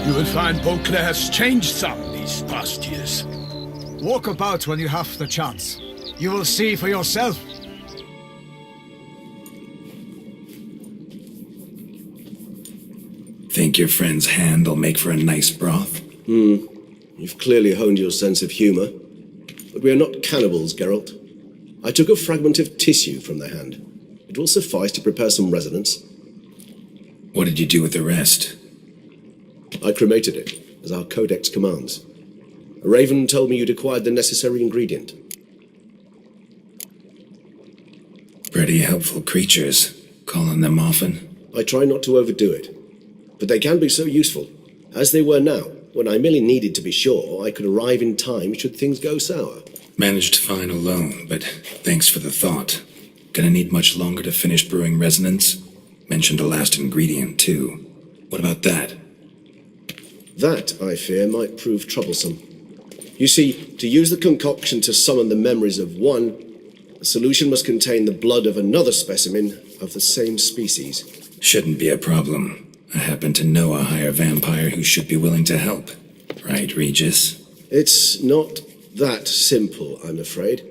You will find Beauclair has changed some these past years. Walk about when you have the chance. You will see for yourself. Think your friend's hand will make for a nice broth? You've clearly honed your sense of humor. But we are not cannibals, Geralt. I took a fragment of tissue from the hand. It will suffice to prepare some resonance. What did you do with the rest? I cremated it, as our codex commands. A raven told me you'd acquired the necessary ingredient. Pretty helpful creatures. Calling them often? I try not to overdo it. But they can be so useful, as they were now, when I merely needed to be sure I could arrive in time should things go sour. Managed fine alone, but thanks for the thought. Gonna need much longer to finish brewing resonance? Mentioned a last ingredient, too. What about that? That, I fear, might prove troublesome. You see, to use the concoction to summon the memories of one, the solution must contain the blood of another specimen of the same species. Shouldn't be a problem. I happen to know a higher vampire who should be willing to help. Right, Regis? It's not that simple, I'm afraid.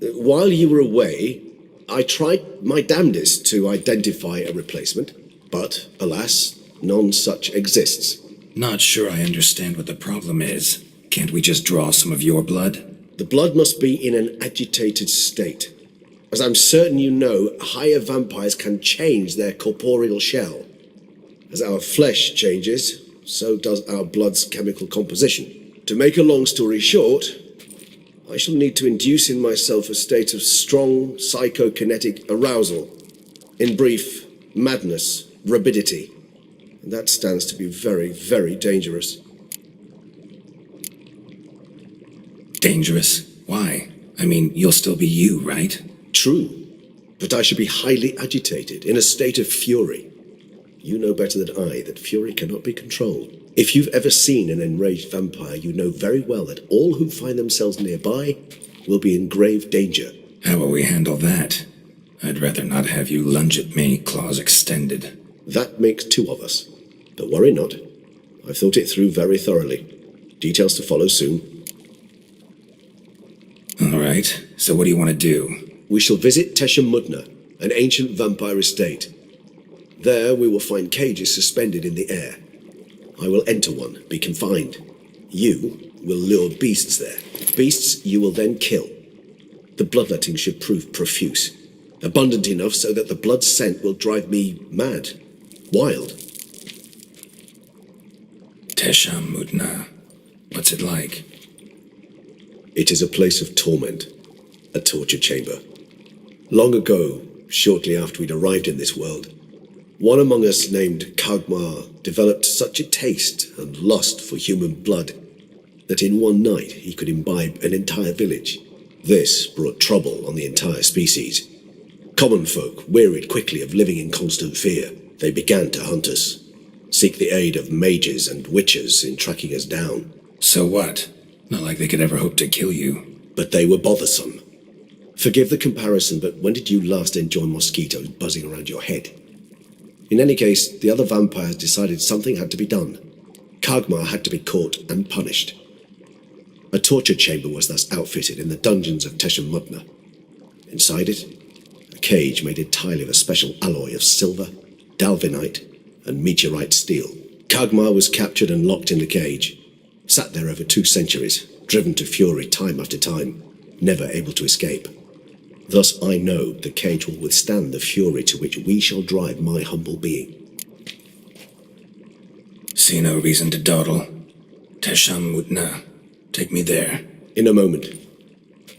While you were away, I tried my damnedest to identify a replacement, but, alas, none such exists. Not sure I understand what the problem is. Can't we just draw some of your blood? The blood must be in an agitated state. As I'm certain you know, higher vampires can change their corporeal shell. As our flesh changes, so does our blood's chemical composition. To make a long story short, I shall need to induce in myself a state of strong psychokinetic arousal. In brief, madness, rabidity. And that stands to be very, very dangerous. Dangerous? Why? I mean, you'll still be you, right? True, but I should be highly agitated, in a state of fury. You know better than I that fury cannot be controlled. If you've ever seen an enraged vampire, you know very well that all who find themselves nearby will be in grave danger. How will we handle that? I'd rather not have you lunge at me, claws extended. That makes two of us. But worry not. I've thought it through very thoroughly. Details to follow soon. All right, so what do you want to do? We shall visit Tesha Mudna, an ancient vampire estate. There we will find cages suspended in the air. I will enter one, be confined. You will lure beasts there. Beasts you will then kill. The bloodletting should prove profuse. Abundant enough so that the blood scent will drive me mad. Wild. Tesha Mudna. What's it like? It is a place of torment. A torture chamber. Long ago, shortly after we'd arrived in this world, one among us named Kagmar developed such a taste and lust for human blood that in one night he could imbibe an entire village. This brought trouble on the entire species. Common folk wearied quickly of living in constant fear. They began to hunt us, seek the aid of mages and witches in tracking us down. So what? Not like they could ever hope to kill you. But they were bothersome. Forgive the comparison, but when did you last enjoy mosquitoes buzzing around your head? In any case, the other vampires decided something had to be done. Kagmar had to be caught and punished. A torture chamber was thus outfitted in the dungeons of Tesha Mudna. Inside it, a cage made entirely of a special alloy of silver, dalvinite, and meteorite steel. Kagmar was captured and locked in the cage. Sat there over 2 centuries, driven to fury time after time, never able to escape. Thus I know the cage will withstand the fury to which we shall drive my humble being. See no reason to dawdle. Tesha Mudna. Take me there. In a moment.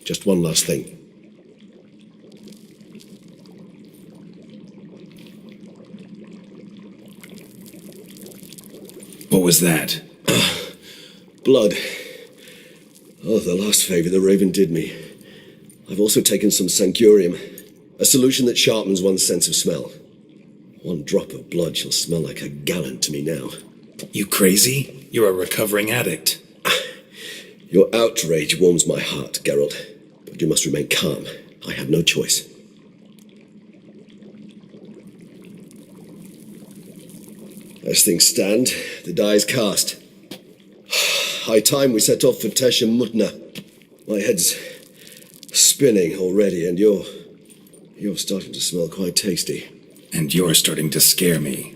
Just one last thing. What was that? Blood. Oh, the last favor the Raven did me. I've also taken some sancurium, a solution that sharpens one's sense of smell. One drop of blood shall smell like a gallon to me now. You crazy? You're a recovering addict. Your outrage warms my heart, Geralt, but you must remain calm. I have no choice. As things stand, the die is cast. High time we set off for Tesh and Mutna. My head's spinning already, and you're starting to smell quite tasty. And you're starting to scare me.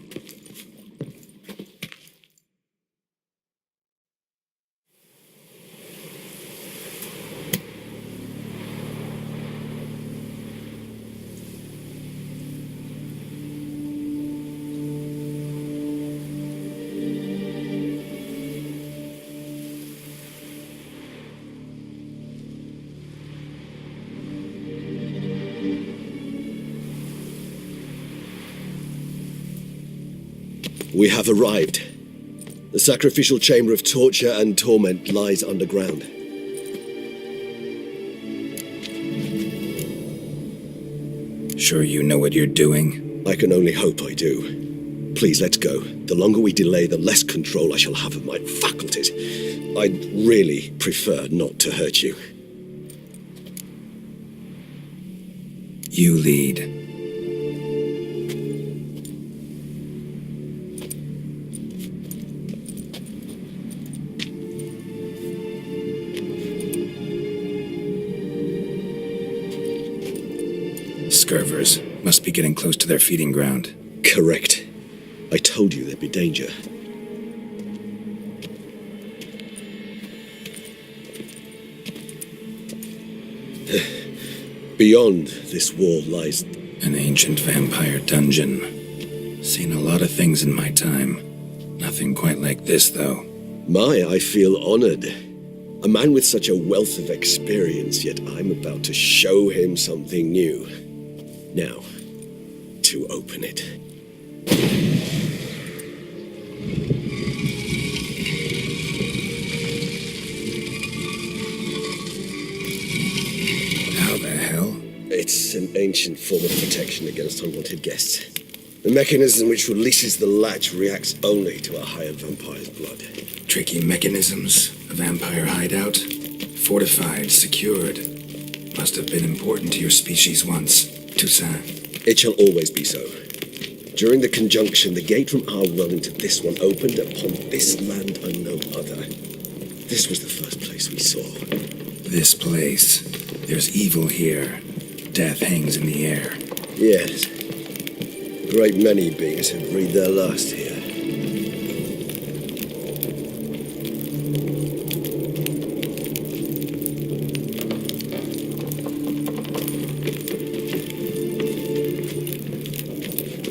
We have arrived. The sacrificial chamber of torture and torment lies underground. Sure you know what you're doing? I can only hope I do. Please, let's go. The longer we delay, the less control I shall have of my faculties. I'd really prefer not to hurt you. You lead. Scurvers must be getting close to their feeding ground. Correct. I told you there'd be danger. Beyond this wall lies... An ancient vampire dungeon. Seen a lot of things in my time. Nothing quite like this, though. I feel honored. A man with such a wealth of experience, yet I'm about to show him something new. Now, to open it. How the hell? It's an ancient form of protection against unwanted guests. The mechanism which releases the latch reacts only to a higher vampire's blood. Tricky mechanisms. A vampire hideout. Fortified, secured. Must have been important to your species once. Toussaint. It shall always be so. During the conjunction, the gate from our realm to this one opened upon this land and no other. This was the first place we saw. This place. There's evil here. Death hangs in the air. Yes. A great many beings have breathed their last here.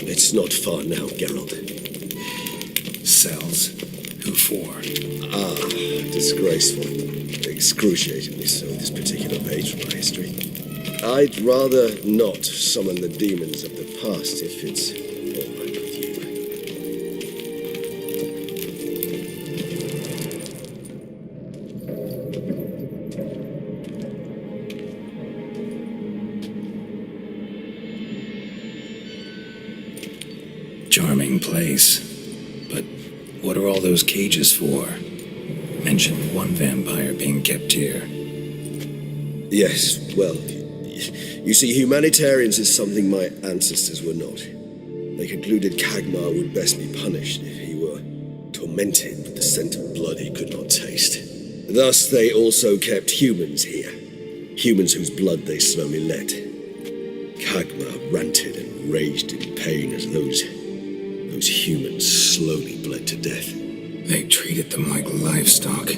It's not far now, Geralt. Cells? Who for? Disgraceful. Excruciatingly so, this particular page from my history. I'd rather not summon the demons of the past if it's all right with you. Charming place. But what are all those cages for? Mentioned one vampire being kept here. Yes, well, you see, humanitarians is something my ancestors were not. They concluded Kagmar would best be punished if he were tormented with the scent of blood he could not taste. Thus, they also kept humans here. Humans whose blood they slowly let. Kagmar ranted and raged in pain as those humans slowly bled to death. They treated them like livestock.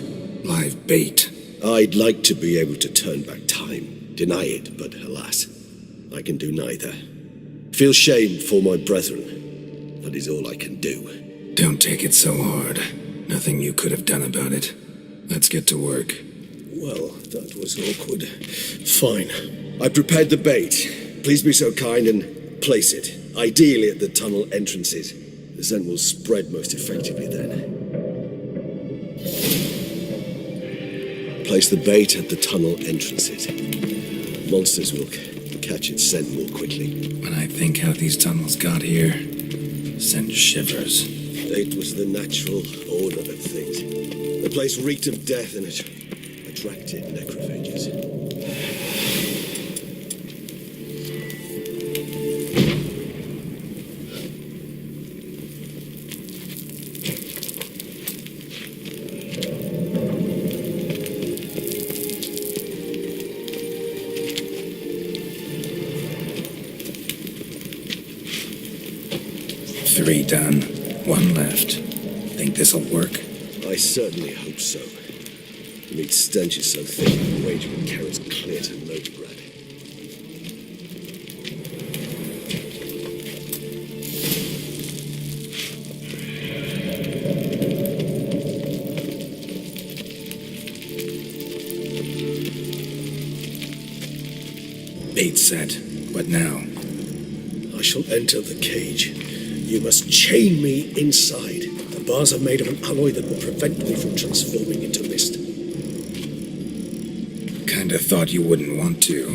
Live bait. I'd like to be able to turn back time, deny it, but alas, I can do neither. Feel shame for my brethren. That is all I can do. Don't take it so hard. Nothing you could have done about it. Let's get to work. Well, that was awkward. Fine. I prepared the bait. Please be so kind and place it, ideally at the tunnel entrances. The scent will spread most effectively then. Place the bait at the tunnel entrances. Monsters will catch its scent more quickly. When I think how these tunnels got here, send shivers. It was the natural order of things. The place reeked of death and it attracted necrophages. 3 done. 1 left. Think this'll work? I certainly hope so. The meat stench is so thick, the wage would carry us clear to Novigrad. Bait set. What now? I shall enter the cage. You must chain me inside. The bars are made of an alloy that will prevent me from transforming into mist. Kinda thought you wouldn't want to.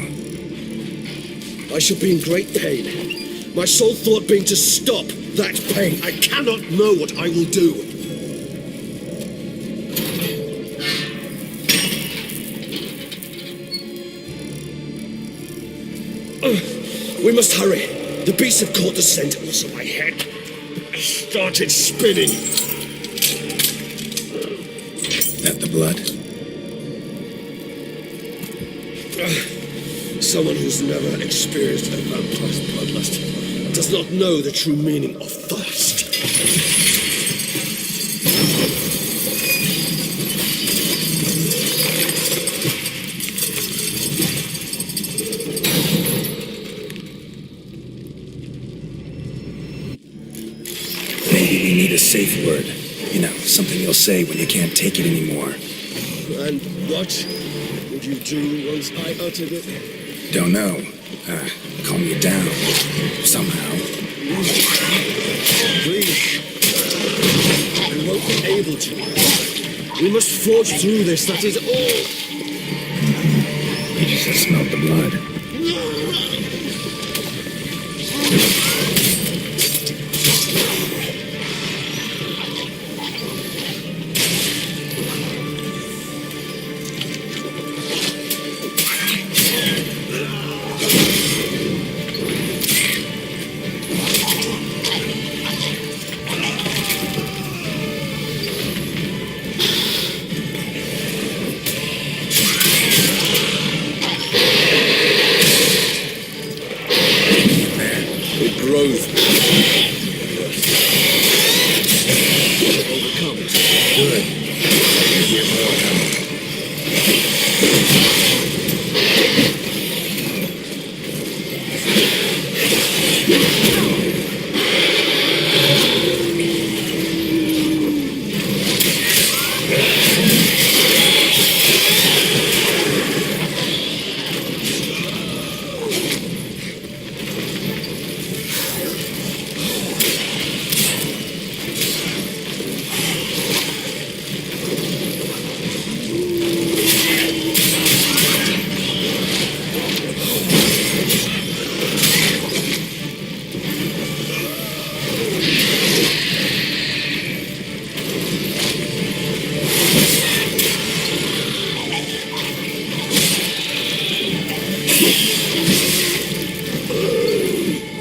I shall be in great pain. My sole thought being to stop that pain. I cannot know what I will do. We must hurry. The beasts have caught the scent, also my head started spinning. That the blood? Someone who's never experienced a vampire's bloodlust does not know the true meaning of thirst. Maybe we need a safe word. You know, something you'll say when you can't take it anymore. And what would you do once I uttered it? Don't know. Calm you down. Somehow. Please. We won't be able to. We must forge through this, that is all. You just smelled the blood.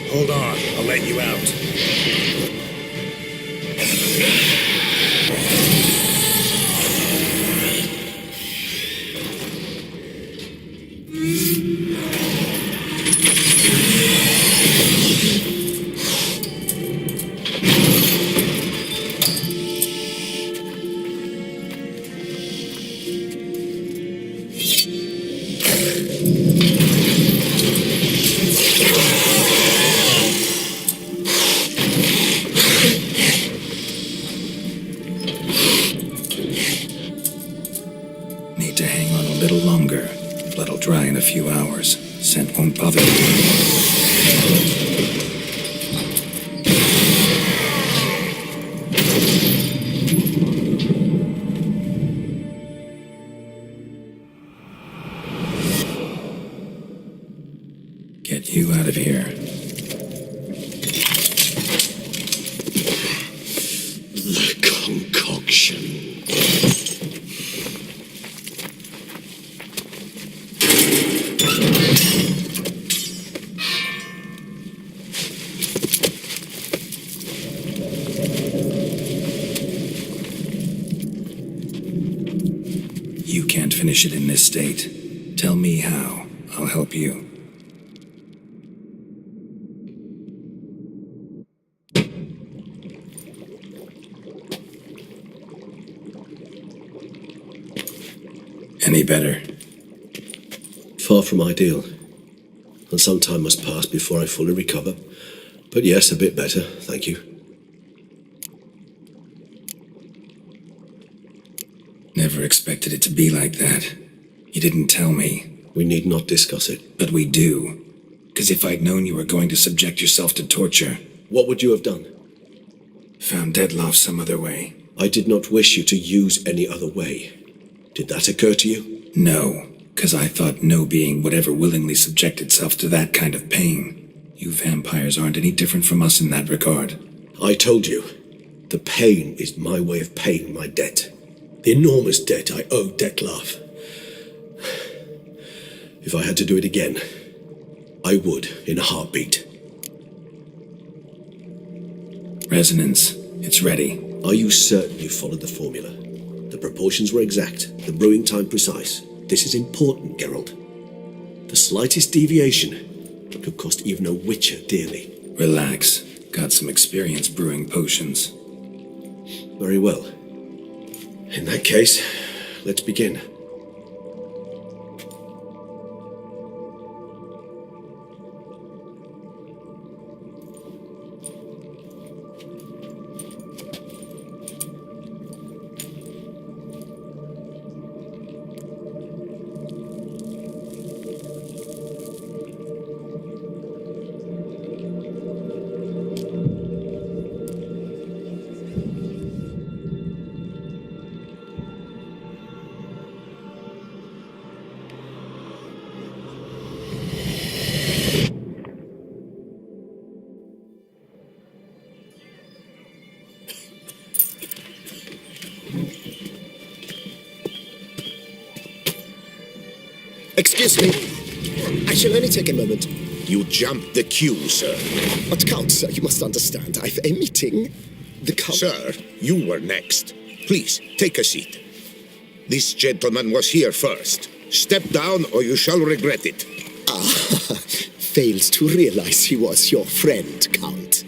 Hold on, I'll let you out. Need to hang on a little longer. Blood'll dry in a few hours. Scent won't bother you. Get you out of here. The concoction. You can't finish it in this state. Tell me how. I'll help you. Any better? Far from ideal. And some time must pass before I fully recover. But yes, a bit better, thank you. Never expected it to be like that. You didn't tell me. We need not discuss it. But we do. Because if I'd known you were going to subject yourself to torture... What would you have done? Found Dettlaff some other way. I did not wish you to use any other way. Did that occur to you? No, because I thought no being would ever willingly subject itself to that kind of pain. You vampires aren't any different from us in that regard. I told you, the pain is my way of paying my debt. The enormous debt I owe Dettlaff. If I had to do it again, I would in a heartbeat. Resonance. It's ready. Are you certain you followed the formula? The proportions were exact, the brewing time precise. This is important, Geralt. The slightest deviation could cost even a witcher dearly. Relax. Got some experience brewing potions. Very well. In that case, let's begin. Excuse me. I shall only take a moment. You jumped the queue, sir. But Count, sir, you must understand. I've a meeting. The Count... Sir, you were next. Please, take a seat. This gentleman was here first. Step down or you shall regret it. Fails to realize he was your friend, Count.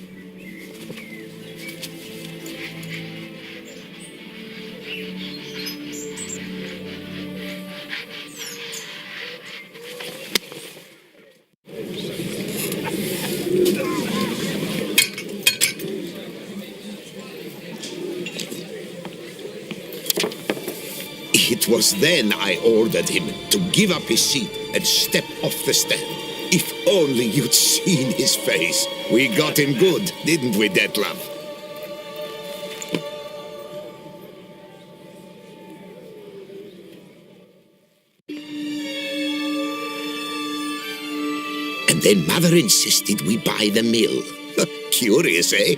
It was then I ordered him to give up his seat and step off the stand. If only you'd seen his face. We got him good, didn't we, Dettlaff? And then Mother insisted we buy the mill. Curious, eh?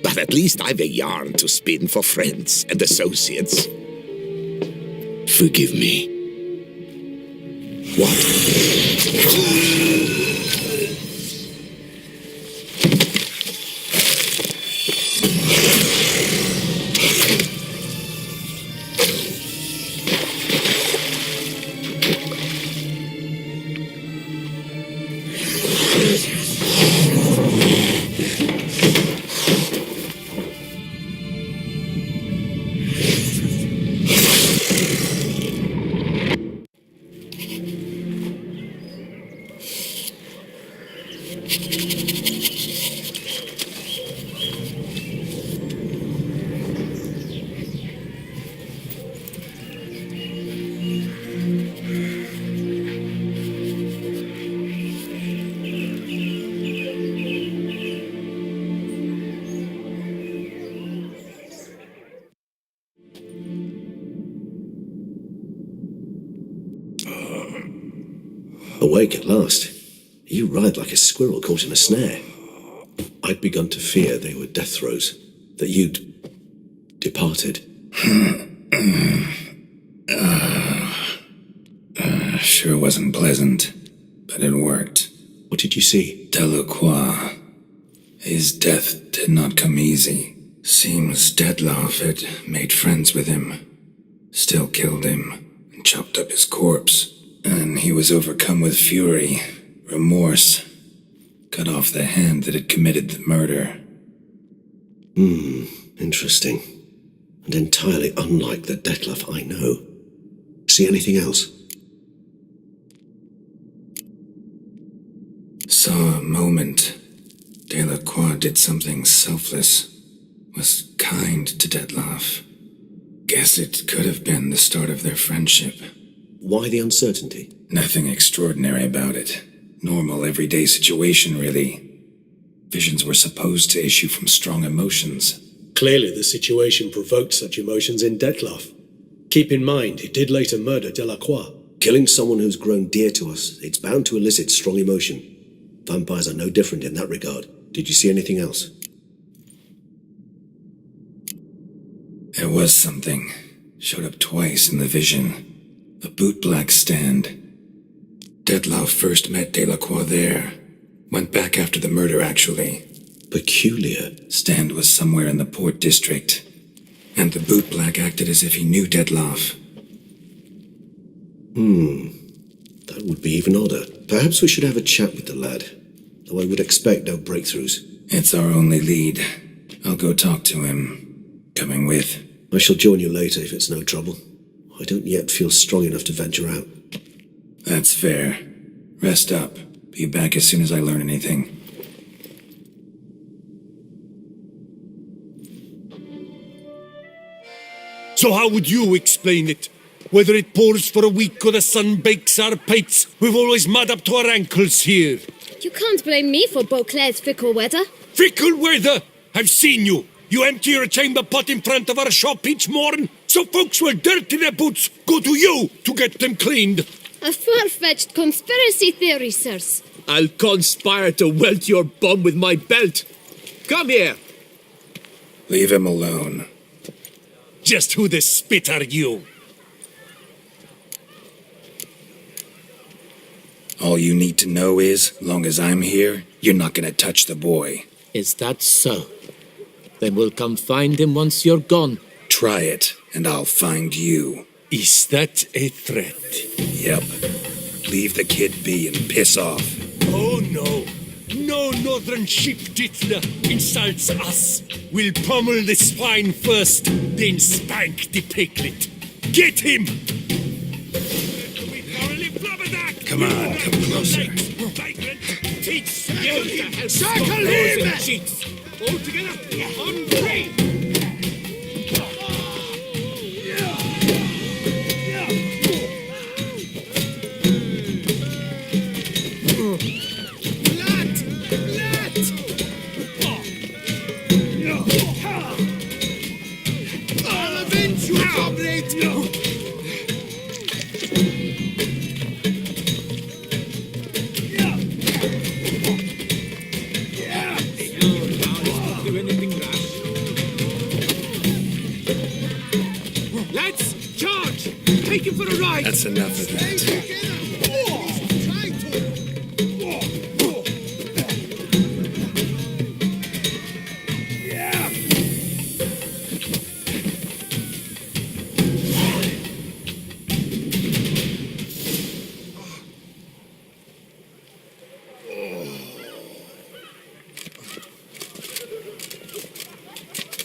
But at least I've a yarn to spin for friends and associates. Forgive me. What? Awake at last. You writhed like a squirrel caught in a snare. I'd begun to fear they were death throes, that you'd departed. Sure wasn't pleasant, but it worked. What did you see? Delacroix. His death did not come easy. Seems Dettlaff had made friends with him, still killed him, and chopped up his corpse. And he was overcome with fury, remorse, cut off the hand that had committed the murder. Interesting. And entirely unlike the Dettlaff I know. See anything else? Saw a moment. Delacroix did something selfless. Was kind to Dettlaff. Guess it could have been the start of their friendship. Why the uncertainty? Nothing extraordinary about it. Normal, everyday situation, really. Visions were supposed to issue from strong emotions. Clearly the situation provoked such emotions in Dettlaff. Keep in mind, he did later murder Delacroix. Killing someone who's grown dear to us, it's bound to elicit strong emotion. Vampires are no different in that regard. Did you see anything else? There was something. Showed up twice in the vision. A bootblack stand. Dettlaff first met Delacroix there. Went back after the murder, actually. Peculiar. Stand was somewhere in the Port District. And the bootblack acted as if he knew Dettlaff. That would be even odder. Perhaps we should have a chat with the lad. Though I would expect no breakthroughs. It's our only lead. I'll go talk to him. Coming with. I shall join you later if it's no trouble. I don't yet feel strong enough to venture out. That's fair. Rest up. Be back as soon as I learn anything. So how would you explain it? Whether it pours for a week or the sun bakes our pipes, we've always mud up to our ankles here. You can't blame me for Beauclair's fickle weather. Fickle weather! I've seen you. You empty your chamber pot in front of our shop each morn, so folks will dirty their boots, go to you to get them cleaned. A far-fetched conspiracy theory, sirs. I'll conspire to welt your bum with my belt. Come here. Leave him alone. Just who the spit are you? All you need to know is, long as I'm here, you're not gonna touch the boy. Is that so? Then we'll come find him once you're gone. Try it, and I'll find you. Is that a threat? Yep. Leave the kid be and piss off. Oh no. No northern sheep Dettlaff insults us. We'll pummel the swine first, then spank the piglet. Get him! Come on, come closer. Circle him! All together, on three! That's enough of that.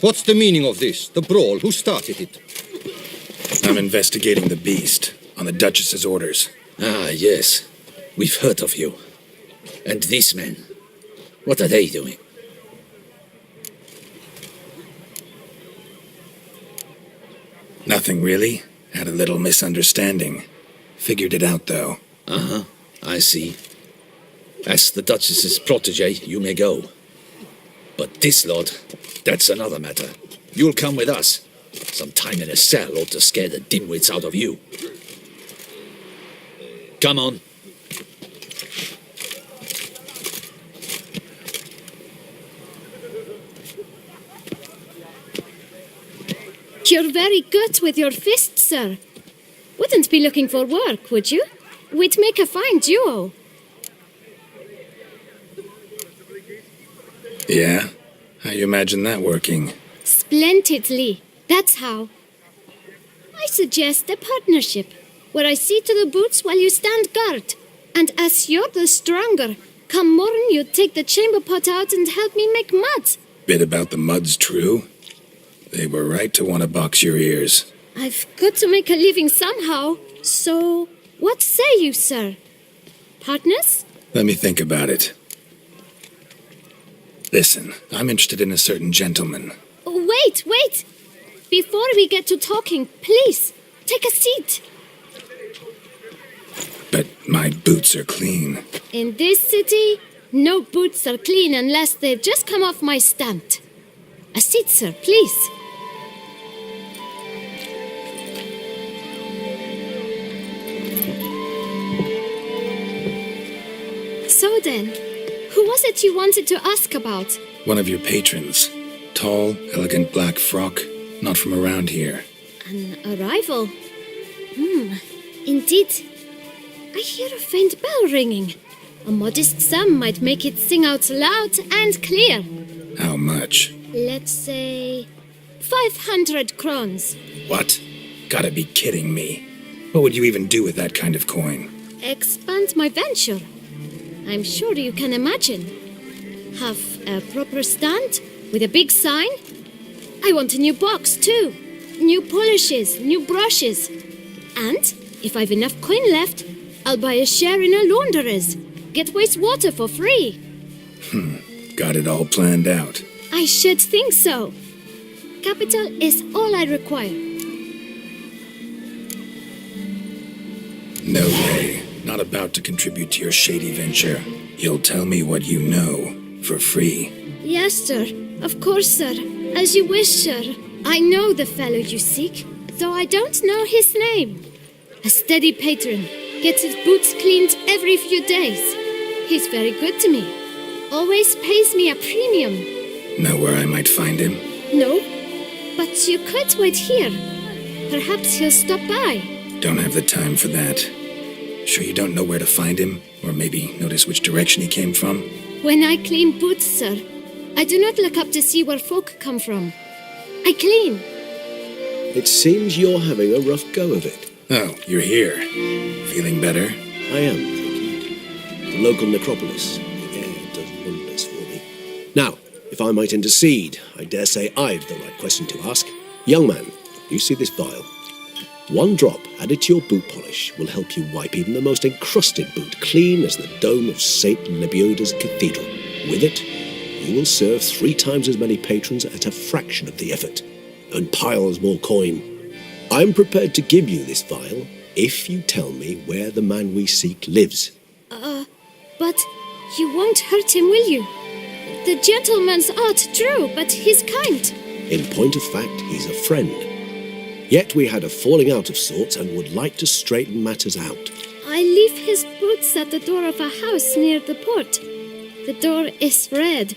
What's the meaning of this? The brawl? Who started it? I'm investigating the beast, on the Duchess's orders. Ah, yes. We've heard of you. And these men, what are they doing? Nothing really. Had a little misunderstanding. Figured it out, though. Uh-huh, I see. As the Duchess's protege, you may go. But this lot, that's another matter. You'll come with us. Some time in a cell ought to scare the dimwits out of you. Come on. You're very good with your fists, sir. Wouldn't be looking for work, would you? We'd make a fine duo. Yeah? How you imagine that working? Splendidly. That's how. I suggest a partnership, where I see to the boots while you stand guard. And as you're the stronger, come morn you take the chamber pot out and help me make mud. Bit about the mud's true? They were right to want to box your ears. I've got to make a living somehow. So, what say you, sir? Partners? Let me think about it. Listen, I'm interested in a certain gentleman. Wait! Before we get to talking, please, take a seat. But my boots are clean. In this city, no boots are clean unless they've just come off my stand. A seat, sir, please. So then, who was it you wanted to ask about? One of your patrons. Tall, elegant black frock. Not from around here. An arrival? Indeed. I hear a faint bell ringing. A modest sum might make it sing out loud and clear. How much? Let's say 500 crowns. What? Gotta be kidding me. What would you even do with that kind of coin? Expand my venture. I'm sure you can imagine. Have a proper stand with a big sign. I want a new box too. New polishes, new brushes. And if I've enough coin left, I'll buy a share in a launderer's. Get wastewater for free. Got it all planned out. I should think so. Capital is all I require. No way. Not about to contribute to your shady venture. You'll tell me what you know, for free. Yes, sir. Of course, sir. As you wish, sir. I know the fellow you seek, though I don't know his name. A steady patron. Gets his boots cleaned every few days. He's very good to me. Always pays me a premium. Know where I might find him? No, but you could wait here. Perhaps he'll stop by. Don't have the time for that. Sure you don't know where to find him? Or maybe notice which direction he came from? When I clean boots, sir, I do not look up to see where folk come from. I clean. It seems you're having a rough go of it. Oh, you're here. Feeling better? I am, thank you. The local necropolis. The air does wonders for me. Now, if I might intercede, I dare say I've the right question to ask. Young man, you see this vial? One drop added to your boot polish will help you wipe even the most encrusted boot clean as the dome of St. Lebioda's cathedral. With it, you will serve 3 times as many patrons at a fraction of the effort, and piles more coin. I'm prepared to give you this vial if you tell me where the man we seek lives. But you won't hurt him, will you? The gentleman's art true, but he's kind. In point of fact, he's a friend. Yet we had a falling out of sorts and would like to straighten matters out. I leave his boots at the door of a house near the port. The door is red,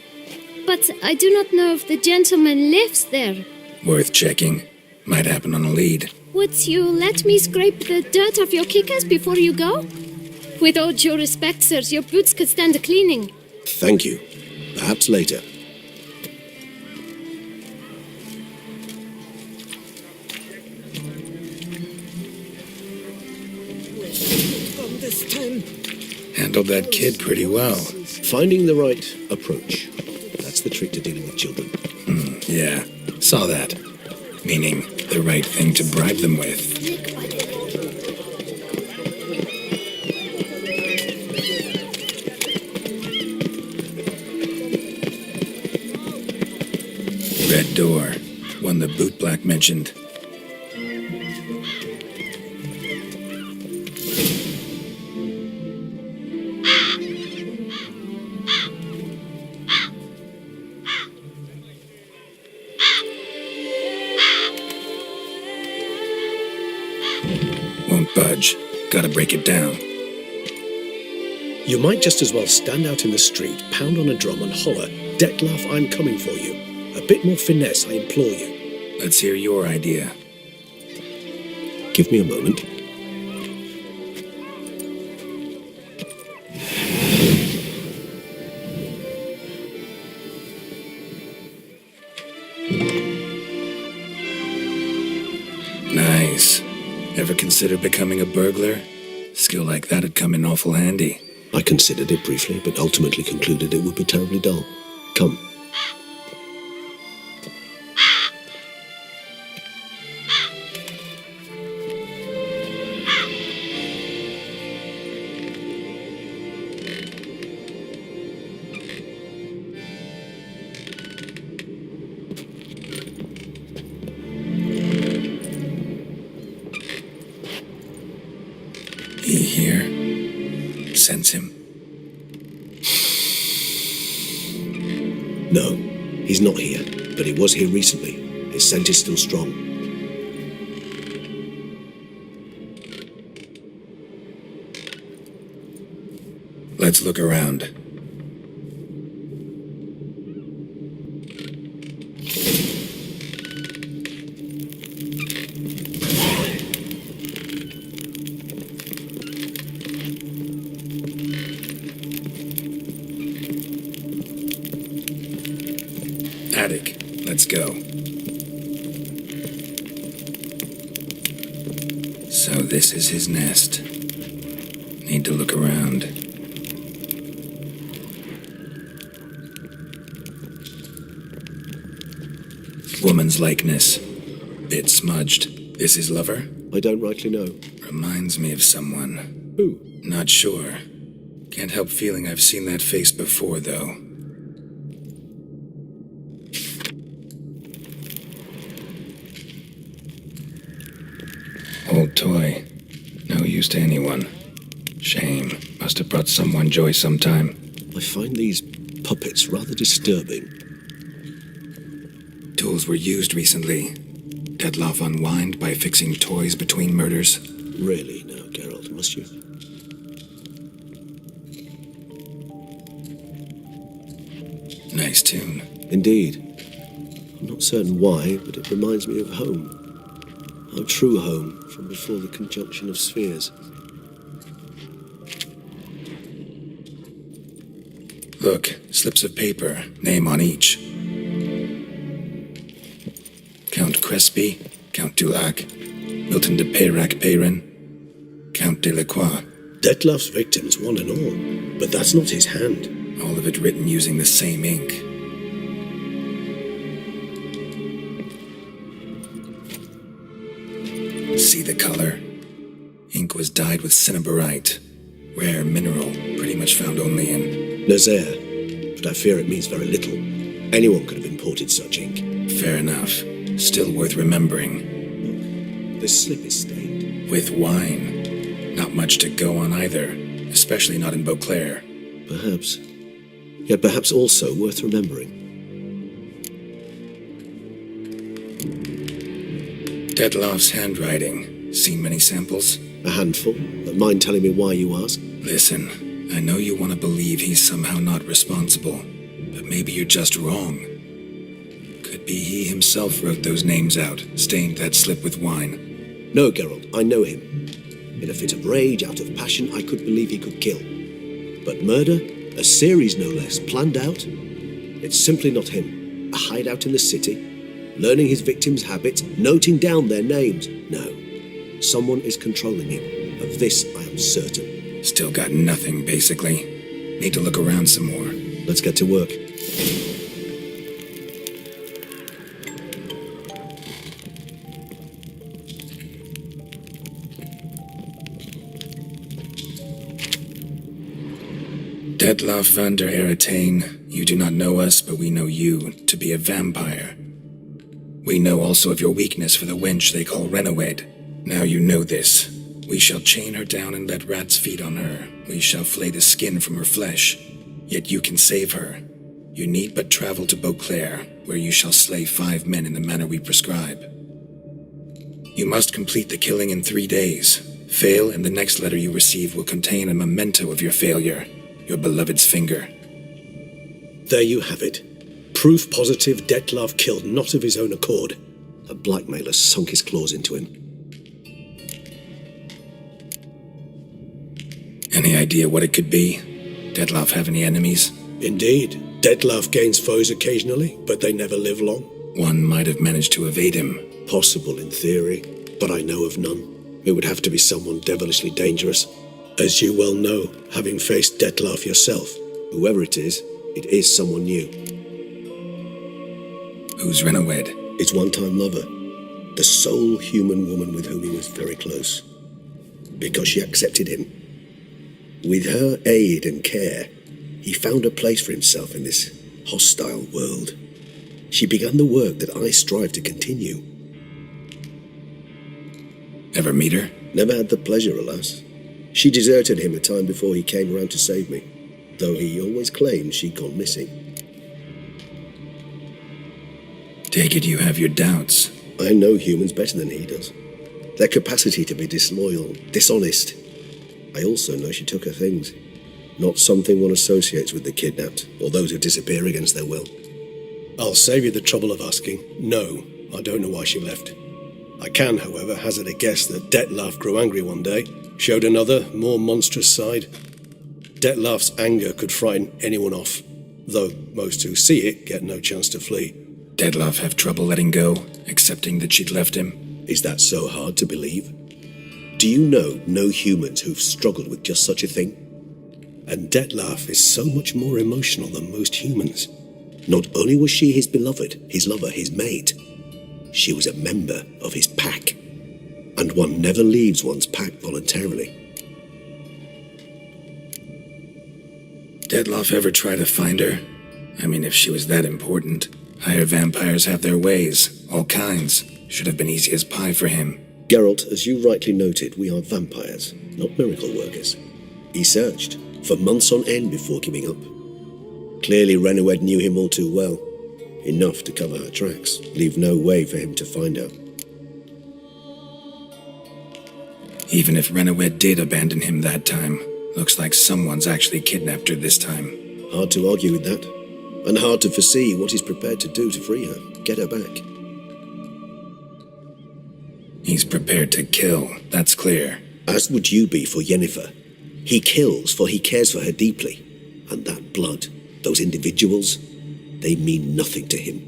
but I do not know if the gentleman lives there. Worth checking. Might happen on a lead. Would you let me scrape the dirt off your kickers before you go? With all due respect, sirs, your boots could stand a cleaning. Thank you. Perhaps later. Handled that kid pretty well. Finding the right approach. That's the trick to dealing with children. Yeah, saw that. Meaning, the right thing to bribe them with. Red door. One the boot black mentioned. Won't budge. Gotta break it down. You might just as well stand out in the street, pound on a drum and holler, "Dettlaff, I'm coming for you." A bit more finesse, I implore you. Let's hear your idea. Give me a moment. Ever consider becoming a burglar? Skill like that'd come in awful handy. I considered it briefly, but ultimately concluded it would be terribly dull. Come. He here? Sense him? No, he's not here, but he was here recently. His scent is still strong. Let's look around. Attic. Let's go. So this is his nest. Need to look around. Woman's likeness. Bit smudged. This his lover? I don't rightly know. Reminds me of someone. Who? Not sure. Can't help feeling I've seen that face before, though. Old toy. No use to anyone. Shame. Must have brought someone joy sometime. I find these puppets rather disturbing. Tools were used recently. Dettlaff unwind by fixing toys between murders. Really, now, Geralt, must you? Nice tune. Indeed. I'm not certain why, but it reminds me of home. Our true home, from before the conjunction of spheres. Look, slips of paper, name on each. Count Crespi, Count Dulac, Milton de Peyrac-Peyrin, Count de Lacroix. Dettlaff's victims, one and all, but that's not his hand. All of it written using the same ink. See the color? Ink was dyed with cinnabarite. Rare mineral, pretty much found only in Nazaire, but I fear it means very little. Anyone could have imported such ink. Fair enough. Still worth remembering. Look, this slip is stained. With wine. Not much to go on either, especially not in Beauclair. Perhaps. Yet perhaps also worth remembering. Dettlaff's handwriting. Seen many samples? A handful. Don't mind telling me why you ask? Listen, I know you want to believe he's somehow not responsible, but maybe you're just wrong. Could be he himself wrote those names out, stained that slip with wine. No, Geralt, I know him. In a fit of rage, out of passion, I could believe he could kill. But murder, a series no less, planned out, it's simply not him. A hideout in the city, learning his victims' habits, noting down their names. No, someone is controlling him. Of this I am certain. Still got nothing, basically. Need to look around some more. Let's get to work. Dettlaff van der Eretain, you do not know us, but we know you to be a vampire. We know also of your weakness for the wench they call Renawed. Now you know this. We shall chain her down and let rats feed on her. We shall flay the skin from her flesh. Yet you can save her. You need but travel to Beauclair, where you shall slay 5 men in the manner we prescribe. You must complete the killing in 3 days. Fail, and the next letter you receive will contain a memento of your failure. Your beloved's finger. There you have it. Proof positive Dettlaff killed not of his own accord. A blackmailer sunk his claws into him. Any idea what it could be? Dettlaff have any enemies? Indeed. Dettlaff gains foes occasionally, but they never live long. One might have managed to evade him. Possible in theory, but I know of none. It would have to be someone devilishly dangerous. As you well know, having faced Dettlaff yourself. Whoever it is someone new. Who's Renawed? His one-time lover. The sole human woman with whom he was very close. Because she accepted him. With her aid and care, he found a place for himself in this hostile world. She began the work that I strive to continue. Ever meet her? Never had the pleasure, alas. She deserted him a time before he came around to save me, though he always claimed she'd gone missing. Take it you have your doubts. I know humans better than he does. Their capacity to be disloyal, dishonest. I also know she took her things. Not something one associates with the kidnapped, or those who disappear against their will. I'll save you the trouble of asking. No, I don't know why she left. I can, however, hazard a guess that Dettlaff grew angry one day, showed another, more monstrous side. Dettlaff's anger could frighten anyone off, though most who see it get no chance to flee. Dettlaff have trouble letting go, accepting that she'd left him? Is that so hard to believe? Do you know no humans who've struggled with just such a thing? And Dettlaff is so much more emotional than most humans. Not only was she his beloved, his lover, his mate, she was a member of his pack. And one never leaves one's pack voluntarily. Dettlaff ever try to find her? I mean, if she was that important. Higher vampires have their ways, all kinds. Should have been easy as pie for him. Geralt, as you rightly noted, we are vampires, not miracle workers. He searched for months on end before giving up. Clearly Renawed knew him all too well. Enough to cover her tracks, leave no way for him to find her. Even if Renawed did abandon him that time, looks like someone's actually kidnapped her this time. Hard to argue with that, and hard to foresee what he's prepared to do to free her, get her back. He's prepared to kill, that's clear. As would you be for Yennefer. He kills for he cares for her deeply, and that blood, those individuals, they mean nothing to him.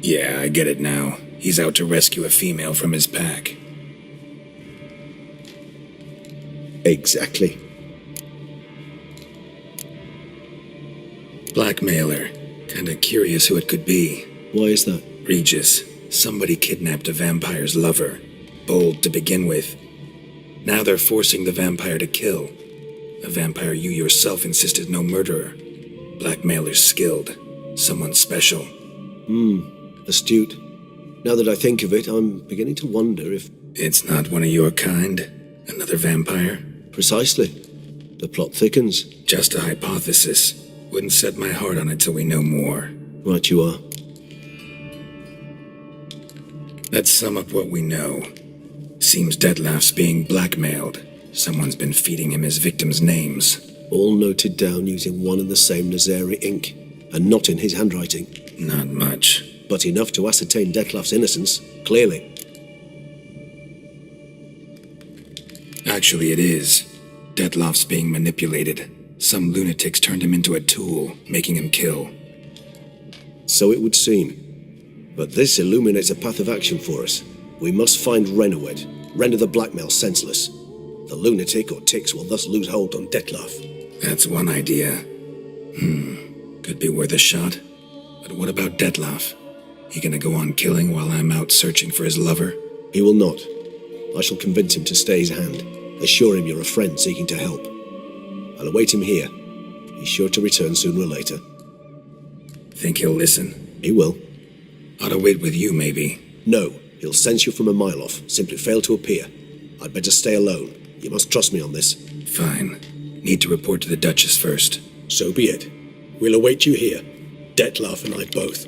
Yeah, I get it now. He's out to rescue a female from his pack. Exactly. Blackmailer. Kinda curious who it could be. Why is that? Regis. Somebody kidnapped a vampire's lover. Bold to begin with. Now they're forcing the vampire to kill. A vampire you yourself insisted no murderer. Blackmailer's skilled. Someone special. Astute. Now that I think of it, I'm beginning to wonder if... It's not one of your kind? Another vampire? Precisely. The plot thickens. Just a hypothesis. Wouldn't set my heart on it till we know more. Right you are. Let's sum up what we know. Seems Dettlaff's being blackmailed. Someone's been feeding him his victims' names. All noted down using one and the same Nazari ink, and not in his handwriting. Not much. But enough to ascertain Dettlaff's innocence, clearly. Actually, it is. Dettlaff's being manipulated. Some lunatics turned him into a tool, making him kill. So it would seem. But this illuminates a path of action for us. We must find Renawed, render the blackmail senseless. The lunatic or ticks will thus lose hold on Dettlaff. That's one idea. Could be worth a shot. But what about Dettlaff? He gonna go on killing while I'm out searching for his lover? He will not. I shall convince him to stay his hand. Assure him you're a friend seeking to help. I'll await him here. He's sure to return sooner or later. Think he'll listen? He will. Ought to wait with you, maybe. No, he'll sense you from a mile off. Simply fail to appear. I'd better stay alone. You must trust me on this. Fine. Need to report to the Duchess first. So be it. We'll await you here. Dettlaff and I both.